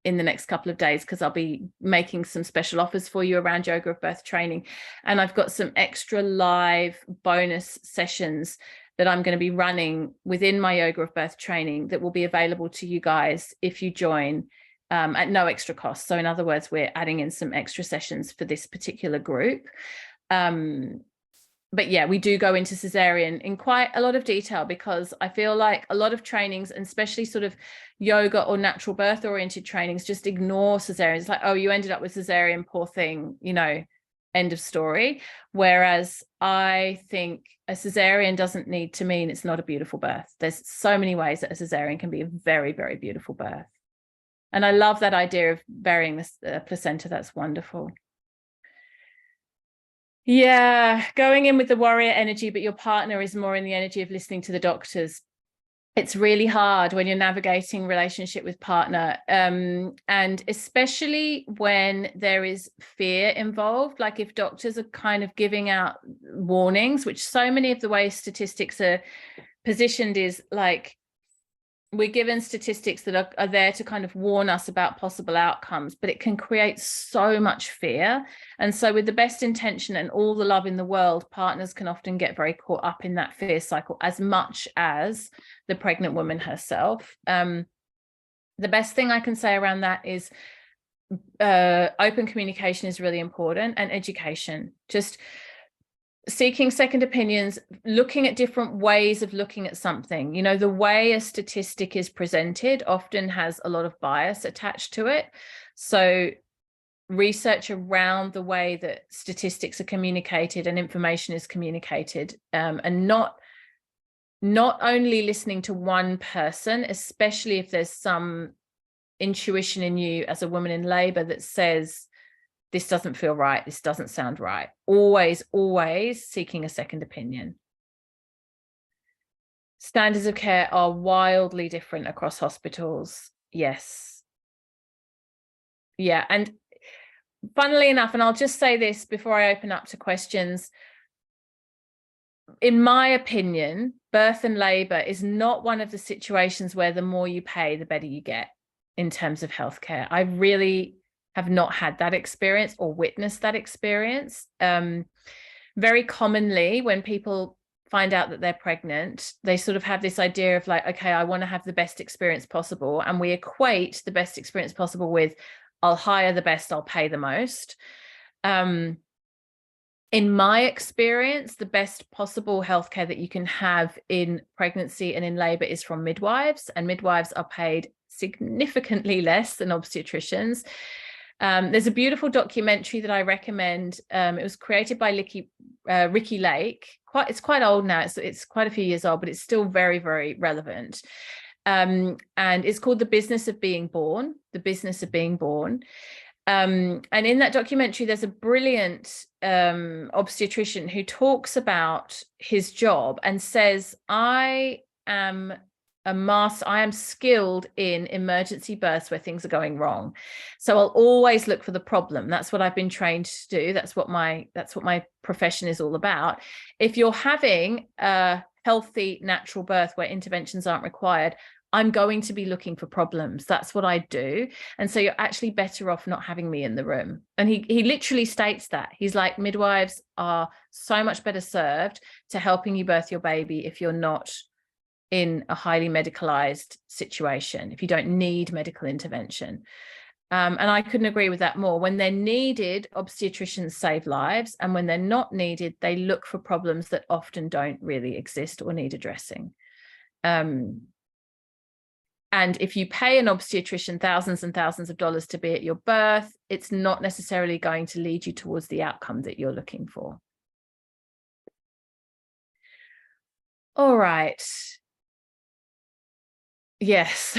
in the next couple of days, because I'll be making some special offers for you around Yoga of Birth training. And I've got some extra live bonus sessions that I'm going to be running within my Yoga of Birth training that will be available to you guys if you join at no extra cost. So in other words, we're adding in some extra sessions for this particular group. But yeah, we do go into cesarean in quite a lot of detail, because I feel like a lot of trainings, and especially sort of yoga or natural birth oriented trainings, just ignore cesarean. It's like, oh, you ended up with cesarean, poor thing, you know, end of story. Whereas I think a cesarean doesn't need to mean it's not a beautiful birth. There's so many ways that a cesarean can be a very, very beautiful birth. And I love that idea of burying the placenta. That's wonderful. Yeah, going in with the warrior energy, but your partner is more in the energy of listening to the doctors. It's really hard when you're navigating relationship with partner, and especially when there is fear involved. Like if doctors are kind of giving out warnings, which so many of the way statistics are positioned is like, we're given statistics that are there to kind of warn us about possible outcomes, but it can create so much fear. And so with the best intention and all the love in the world, partners can often get very caught up in that fear cycle as much as the pregnant woman herself. The best thing I can say around that is open communication is really important, and education. Just seeking second opinions, looking at different ways of looking at something. You know, the way a statistic is presented often has a lot of bias attached to it. So research around the way that statistics are communicated and information is communicated, and not only listening to one person, especially if there's some intuition in you as a woman in labor that says, this doesn't feel right, this doesn't sound right. Always, always seeking a second opinion. Standards of care are wildly different across hospitals. Yes. Yeah. And funnily enough, and I'll just say this before I open up to questions, in my opinion, birth and labor is not one of the situations where the more you pay, the better you get in terms of healthcare. I really have not had that experience or witnessed that experience. Very commonly when people find out that they're pregnant, they sort of have this idea of like, okay, I want to have the best experience possible. And we equate the best experience possible with, I'll hire the best, I'll pay the most. In my experience, the best possible healthcare that you can have in pregnancy and in labor is from midwives, and midwives are paid significantly less than obstetricians. There's a beautiful documentary that I recommend. It was created by Ricki Lake. It's quite old now. It's quite a few years old, but it's still very, very relevant. And it's called The Business of Being Born. The Business of Being Born. And in that documentary, there's a brilliant obstetrician who talks about his job and says, I am skilled in emergency births where things are going wrong. So I'll always look for the problem. That's what I've been trained to do. That's what my profession is all about. If you're having a healthy natural birth where interventions aren't required, I'm going to be looking for problems. That's what I do. And so you're actually better off not having me in the room. And he literally states that. He's like, midwives are so much better served to helping you birth your baby if you're not in a highly medicalized situation, if you don't need medical intervention. And I couldn't agree with that more. When they're needed, obstetricians save lives. And when they're not needed, they look for problems that often don't really exist or need addressing. And if you pay an obstetrician thousands and thousands of dollars to be at your birth, it's not necessarily going to lead you towards the outcome that you're looking for. All right. Yes.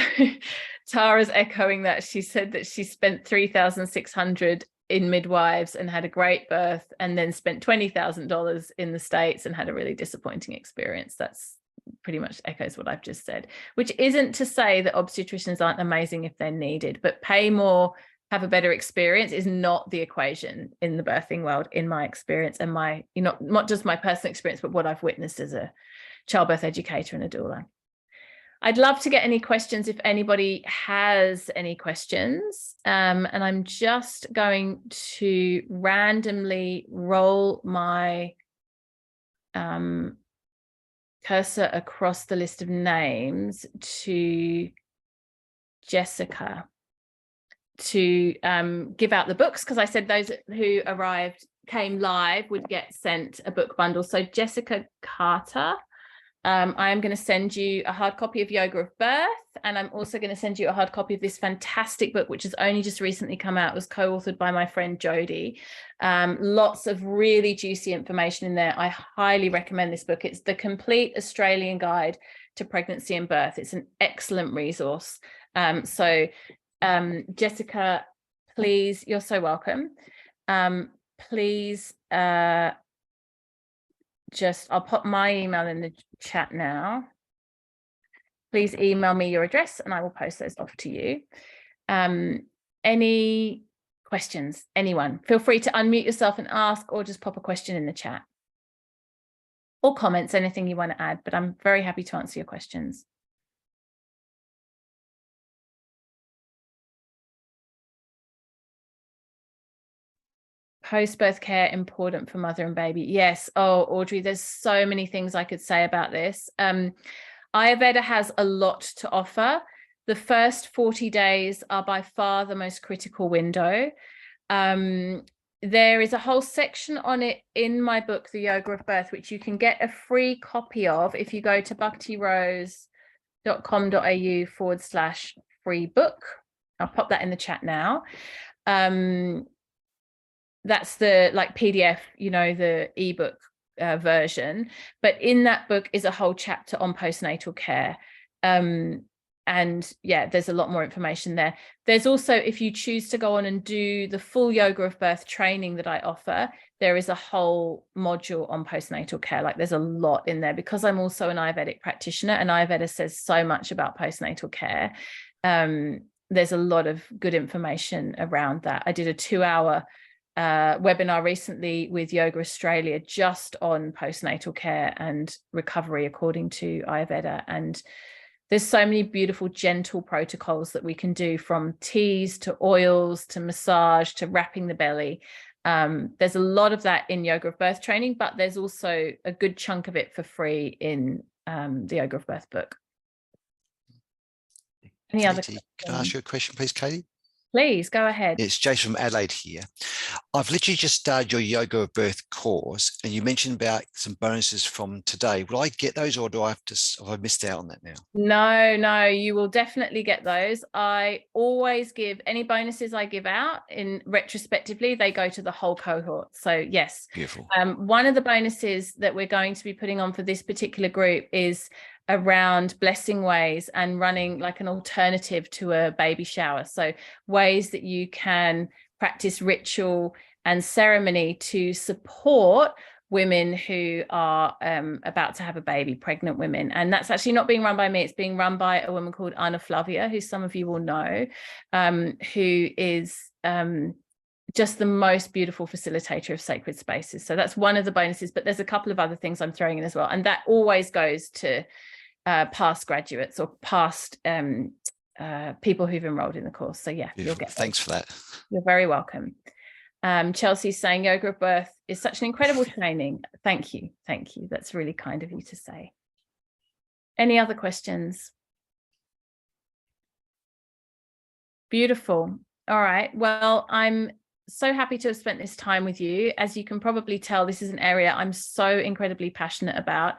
Tara's echoing that. She said that she spent $3,600 in midwives and had a great birth, and then spent $20,000 in the States and had a really disappointing experience. That's pretty much echoes what I've just said, which isn't to say that obstetricians aren't amazing if they're needed, but pay more, have a better experience is not the equation in the birthing world, in my experience, and my, you know, not just my personal experience, but what I've witnessed as a childbirth educator and a doula. I'd love to get any questions if anybody has any questions. And I'm just going to randomly roll my cursor across the list of names to Jessica to give out the books, because I said those who came live would get sent a book bundle. So Jessica Carter, I am going to send you a hard copy of Yoga of Birth, and I'm also going to send you a hard copy of this fantastic book, which has only just recently come out. It was co-authored by my friend Jody. Lots of really juicy information in there. I highly recommend this book. It's the Complete Australian Guide to Pregnancy and Birth. It's an excellent resource. Jessica, please, you're so welcome. Please, I'll pop my email in the chat now. Please email me your address and I will post those off to you. Any questions? Anyone? Feel free to unmute yourself and ask, or just pop a question in the chat. Or comments, anything you want to add, but I'm very happy to answer your questions. Post-birth care important for mother and baby. Yes. Oh, Audrey, there's so many things I could say about this. Ayurveda has a lot to offer. The first 40 days are by far the most critical window. There is a whole section on it in my book, The Yoga of Birth, which you can get a free copy of if you go to bhaktirose.com.au/free book. I'll pop that in the chat now. That's the PDF, the ebook version. But in that book is a whole chapter on postnatal care. And yeah, there's a lot more information there. There's also, if you choose to go on and do the full Yoga of Birth training that I offer, there is a whole module on postnatal care. There's a lot in there because I'm also an Ayurvedic practitioner, and Ayurveda says so much about postnatal care. There's a lot of good information around that. I did a 2-hour webinar recently with Yoga Australia just on postnatal care and recovery according to Ayurveda. And there's so many beautiful, gentle protocols that we can do, from teas to oils to massage to wrapping the belly. There's a lot of that in Yoga of Birth training, but there's also a good chunk of it for free in the Yoga of Birth book. Any other questions? Can I ask you a question, please, Katie? Please, go ahead. It's Jason from Adelaide here. I've literally just started your Yoga of Birth course, and you mentioned about some bonuses from today. Will I get those, or do I have I missed out on that now? No, you will definitely get those. I always give any bonuses I give out in retrospectively, they go to the whole cohort. So yes. Beautiful. One of the bonuses that we're going to be putting on for this particular group is around blessing ways and running an alternative to a baby shower. So ways that you can practice ritual and ceremony to support women who are about to have a baby, pregnant women. And that's actually not being run by me. It's being run by a woman called Anna Flavia, who some of you will know, who is just the most beautiful facilitator of sacred spaces. So that's one of the bonuses, but there's a couple of other things I'm throwing in as well. And that always goes to past graduates or past people who've enrolled in the course. So yeah, Beautiful. You'll get those. Thanks for that. You're very welcome. Chelsea's saying Yoga of Birth is such an incredible training. Thank you. That's really kind of you to say. Any other questions? Beautiful. All right, well, I'm so happy to have spent this time with you. As you can probably tell, this is an area I'm so incredibly passionate about.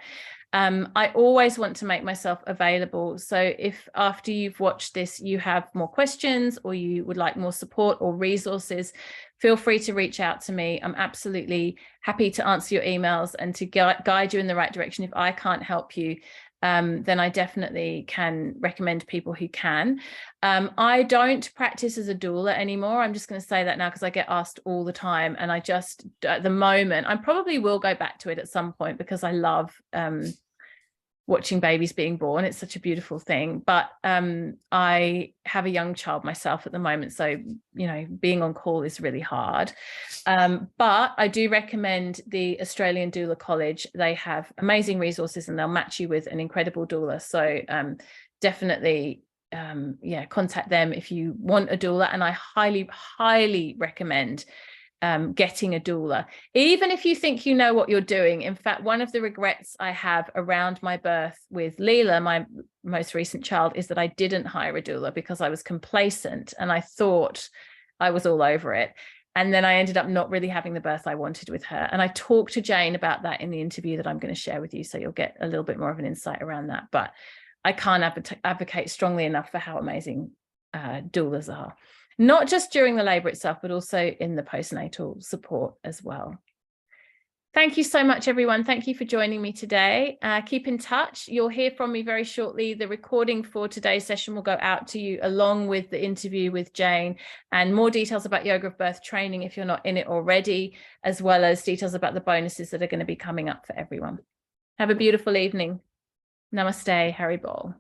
I always want to make myself available. So if after you've watched this, you have more questions or you would like more support or resources, feel free to reach out to me. I'm absolutely happy to answer your emails and to guide you in the right direction. If I can't help you, then I definitely can recommend people who can. I don't practice as a doula anymore. I'm just going to say that now because I get asked all the time, and I just, at the moment, I probably will go back to it at some point because I love watching babies being born. It's such a beautiful thing. But I have a young child myself at the moment, so being on call is really hard. But I do recommend the Australian Doula College. They have amazing resources and they'll match you with an incredible doula. So definitely contact them if you want a doula. And I highly recommend getting a doula, even if you think you know what you're doing. In fact, one of the regrets I have around my birth with Leela, my most recent child, is that I didn't hire a doula because I was complacent and I thought I was all over it. And then I ended up not really having the birth I wanted with her. And I talked to Jane about that in the interview that I'm going to share with you. So you'll get a little bit more of an insight around that. But I can't advocate strongly enough for how amazing doulas are. Not just during the labour itself, but also in the postnatal support as well. Thank you so much, everyone. Thank you for joining me today. Keep in touch. You'll hear from me very shortly. The recording for today's session will go out to you along with the interview with Jane, and more details about Yoga of Birth training if you're not in it already, as well as details about the bonuses that are going to be coming up for everyone. Have a beautiful evening. Namaste, Hari Bol.